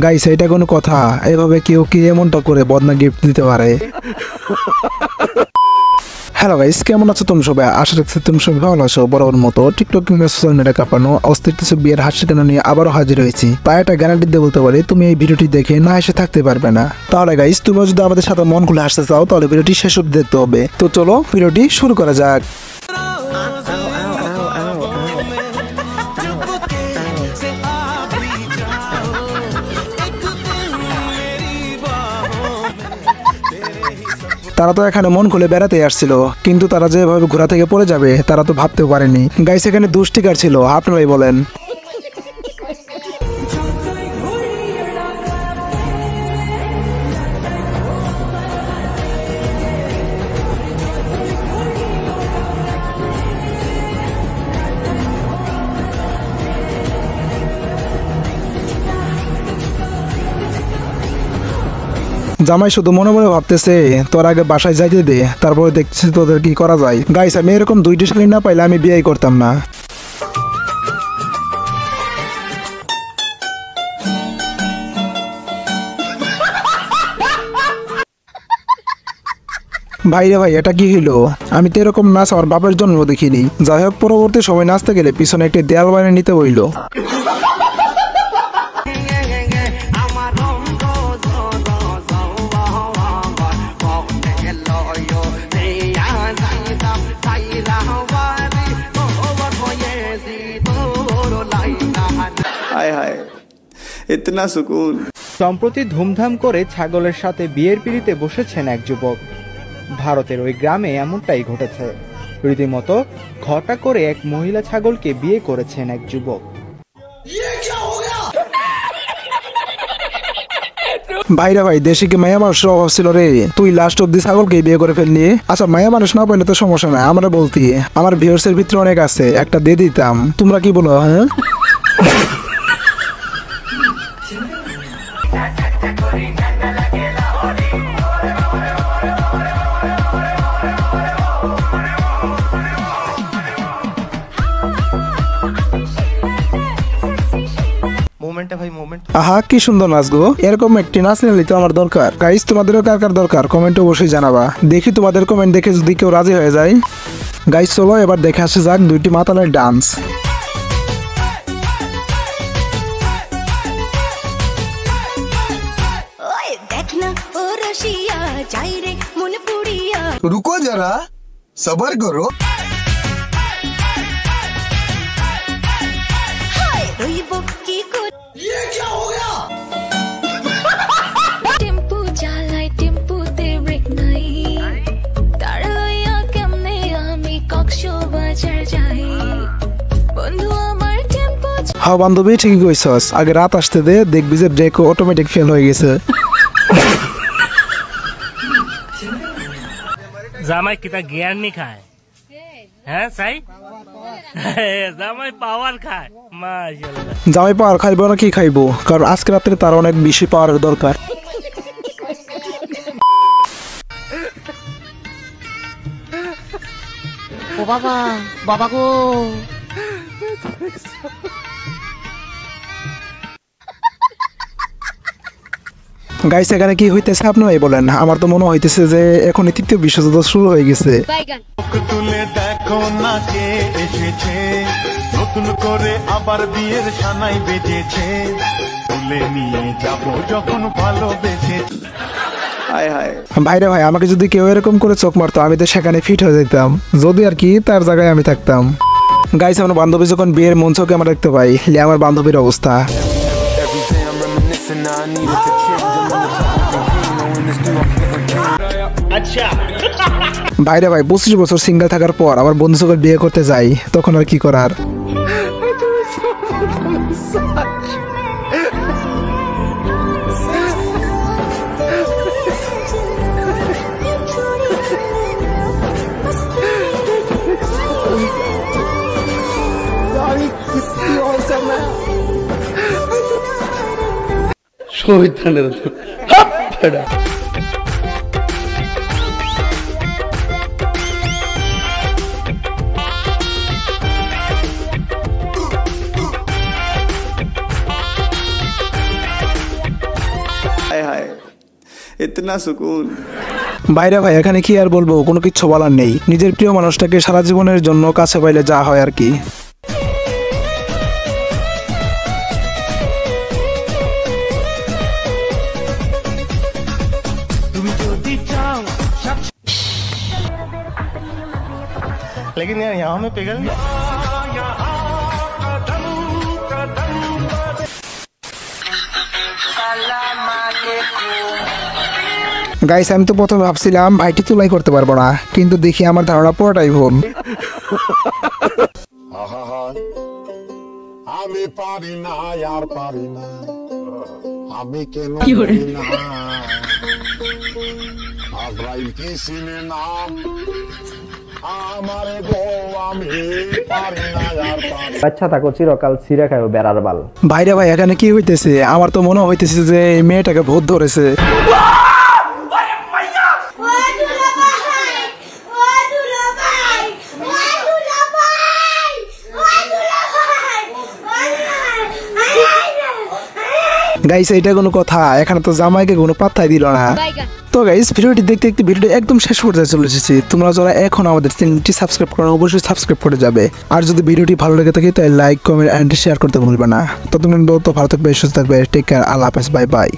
Guys এটা কোনো কথা? এভাবে কেউ কি এমনটা করে বদনা গিফট দিতে পারে? হ্যালো গাইস, কেমন আছো তুমি সবাই? আশা রাখছি তুমি সবাই ভালো আছো। বরাবর মতো টিকটক কিংবা সোশ্যাল মিডিয়া কাঁপানো অস্থির কিছু বিয়ের হাসি টানা নিয়ে আবারও হাজির হয়েছি। তাই একটা গ্যারান্টি দিয়ে বলতে পারি, তুমি এই ভিডিওটি দেখে না এসে থাকতে পারবে না। তাহলে গাইস, তুমি যদি আমাদের সাথে মন খুলে হাসতে চাও তাহলে ভিডিওটি শেষ অবধি দেখতে হবে। তো চলো ভিডিওটি শুরু করা যাক। তারা তো এখানে মন খুলে বেড়াতে আসছিল, কিন্তু তারা যেভাবে ঘোরা থেকে পড়ে যাবে তারা তো ভাবতেও পারেনি। গাইস এখানে দুষ্টিকার ছিল, আপনারাই বলেন। জামাই শুধু মনে মনে ভাবতেছে তোর আগে বাসায় যাইতে দে, তারপরে দেখছি তোদের কি করা যায়। গাইস আমি এরকম দুইটি শাড়ি না পাইলে আমি বিয়ে করতাম না। ভাই রে ভাই, এটা কি হইলো? আমি তো এরকম নাচ আমার বাপের জন্ম দেখিনি। যাই হোক, পরবর্তী সময় নাচতে গেলে পিছনে একটি দেয়াল বানিয়ে নিতে হইলো। ইতনা সুকুন। সম্প্রতি ধুমধাম করে ছাগলের সাথে বিয়ের পিড়িতে বসেছেন এক যুবক। ভারতের ওই গ্রামে এমনটাই ঘটেছে। রীতিমতো ঘটা করে এক মহিলা ছাগলকে বিয়ে করেছেন এক যুবক। ভাইরা ভাই, দেশে কি মায়া মানুষের অভাব ছিল রে? তুই লাস্ট অব্দি ছাগলকে বিয়ে করে ফেললি। আচ্ছা, মায়া মানুষ না পাইলে তো সমস্যা নাই, আমরা বলতি আমার ভিউয়ার্সের ভিতরে অনেক আছে, একটা দিয়ে দিতাম। তোমরা কি বলো? হ্যাঁ আহা, কি সুন্দর নাচ গো। এরকম একটি নাচ নিলে তো আমার দরকার। গাইস তোমাদেরও কার কার দরকার কমেন্টে অবশ্যই জানাবা। দেখি তোমাদের কমেন্ট দেখে যদি কেউ রাজি হয়ে যায়। গাইস চলো এবার দেখে আসে যাক দুইটি মাতালের ডান্স। रुको जरा, सबर करो। ये क्या हो गया? टेम्पू चालाय टेम्पू ते ब्रेक নাই তার লইয়া কেমনে আমি কক্সবাজার যাই বন্ধু আমার টেম্পু। হ্যাঁ বান্ধবী, ঠিকই কইছস। আগে রাত আসতে দে, দেখবি যে ব্রেক অটোমেটিক ফেল হয়ে গেছে। জামাই কিতা জ্ঞান নি খায়? হ্যাঁ সাই জামাই পাওয়ার খায়। মাশাআল্লাহ, জামাই পাওয়ার খাইবো না কি খাইবো? কারণ আজকে রাত্রে তার অনেক বেশি পাওয়ার দরকার। ও বাবা, বাবা গো। গাইস এখানে কি হইতেছে আপনারাই বলেন। আমার তো মনে হইতেছে যে এখন তৃতীয় বিশ্বযুদ্ধ শুরু হয়ে গেছে। তুলে দেখো না কে এসেছে, নতুন করে আবার বিয়ের সানাই বেজেছে, তুলে নিয়ে যাব যখন ভালোবেসে। ভাইরে ভাই, আমাকে যদি কেউ এরকম করে চোখ মারতো আমি তো সেখানে ফিট হয়ে যেতাম, যদি আর কি তার জায়গায় আমি থাকতাম। গাইস আমার বান্ধবী যখন বিয়ের মঞ্চকে আমরা দেখতে পাই, আমার বান্ধবীর অবস্থা। ভাইরে ভাই, 25 বছর সিঙ্গেল থাকার পর আবার বন্ধু সকল বিয়ে করতে যাই, তখন আর কি করার। इतना सुकून। বাইরে ভাই এখানে কি আর বলবো, কোনো কিছু বলার নেই। নিজের প্রিয় মানুষটাকে সারা জীবনের জন্য কাছে পাইলে যা হয় আর কি। लेकिन यार यहाँ में पिघल গাইস আমি তো প্রথমে ভাবছিলাম ভাইটি তুলাই করতে পারবো না, কিন্তু দেখি আমার ধারণা পুরোটাই ভুল। আমি পারি না আর পারি না, আমি কেন পারি না, আজরাইল কি চিনে না আমারে গো, আমি পারি না আর পারি। বাচ্চা থাকো চিরকাল ছিঁড়ে খাও বেড়ার বাল। ভাইরে ভাই এখানে কি হইতেছে? আমার তো মনে হইতেছে যে এই মেয়েটাকে ভূত ধরেছে। গাইস এইটা কোনো কথা? এখানে তো জামাইকে কোনো পাত্তাই দিল না। তো গাইস ভিডিওটি দেখতে দেখতে ভিডিওটি একদম শেষ পর্যায়ে চলে এসেছি। তোমরা যারা এখন আমাদের চ্যানেলটি সাবস্ক্রাইব করো অবশ্যই সাবস্ক্রাইব করে যাবে। আর যদি ভিডিওটি ভালো লেগে থাকে তাহলে লাইক কমেন্ট এন্ড শেয়ার করতে ভুলবে না। ততক্ষণ তো ভালো থাকবে, সুস্থ থাকবে, টেক কেয়ার, আল্লাহ হাফেজ, বাই বাই।